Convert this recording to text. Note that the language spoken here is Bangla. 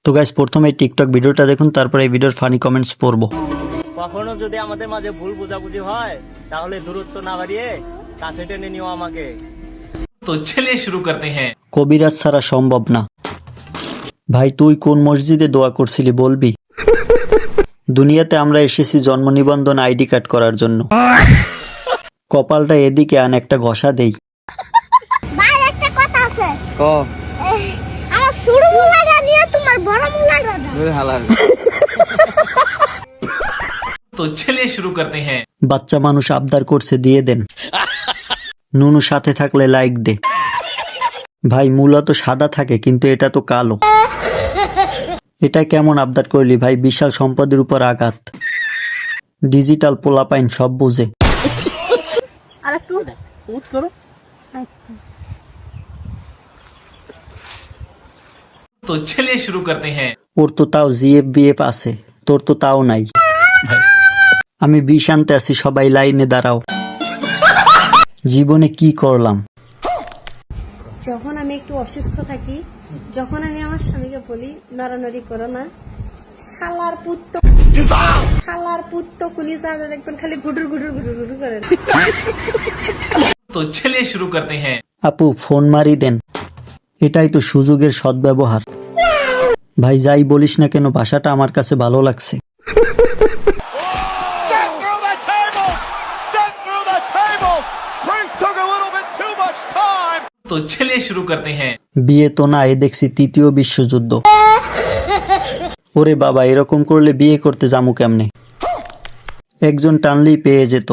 তো গাইস প্রথমে টিকটক ভিডিওটা দেখুন, তারপর এই ভিডিওর ফানি কমেন্টস পড়বো। কখনো যদি আমাদের মাঝে ভুল বোঝাবুঝি হয় তাহলে দূরত্ব না বাড়িয়ে কাছে টেনে নিও আমাকে। तो चलिए शुरू करते हैं। কবিরাজ ছাড়া সম্ভব না। ভাই তুই কোন মসজিদে দোয়া করছিলি বলবি? দুনিয়াতে আমরা এসেছি জন্ম নিবন্ধন আইডি কার্ড করার জন্য। কপালটা এদিকে আন, একটা ঘষা দেই। ভাই একটা কথা আছে। ক আমার সরু মুলাটা নিয়ে তোমার বড় মুলাটা দাও। হালাল। तो चलिए शुरू करते हैं। বাচ্চা মানুষ আবদার করছে, দিয়ে দেন। নুনু সাথে থাকলে লাইক দে। ভাই মূলা তো সাদা থাকে কিন্তু এটা তো কালো। এটা কেমন আবদার করলি ভাই? বিশাল সম্পদের উপর আঘাত। ডিজিটাল পোলাপাইন সব বুঝে। আর একটু উচ করো। तो चलिए शुरू करते हैं। ওর তো তাও জিএফ বিএফ আছে, তোর তো তাও নাই। আমি বিষ আনতে আছি, সবাই লাইনে দাঁড়াও। জীবনে কি করলাম? যখন আমি একটু অসুস্থ থাকি, যখন আমি আমার স্বামীকে বলি নড়ানড়ি করো না, শালার পুত্ত কুলি চাঁদা দেখবেন খালি ঘুটুর ঘুটুর ঘুটুর ঘুটুর করে। तो चलिए शुरू करते हैं। আপু ফোন মারি দেন। এটাই তো সুযোগের সদ্ব্যবহার। ভাই যাই বলিস না কেন, ভাষাটা আমার কাছে ভালো লাগছে। Set through the tables! Set through the tables! Prince took a little bit too much time! तो चलिए शुरू करते हैं। বিয়ে তো না, এ দেখছি তৃতীয় বিশ্বযুদ্ধ। ওরে বাবা, এরকম করলে বিয়ে করতে যামু কেমনে? একজন টানলেই পেয়ে যেত।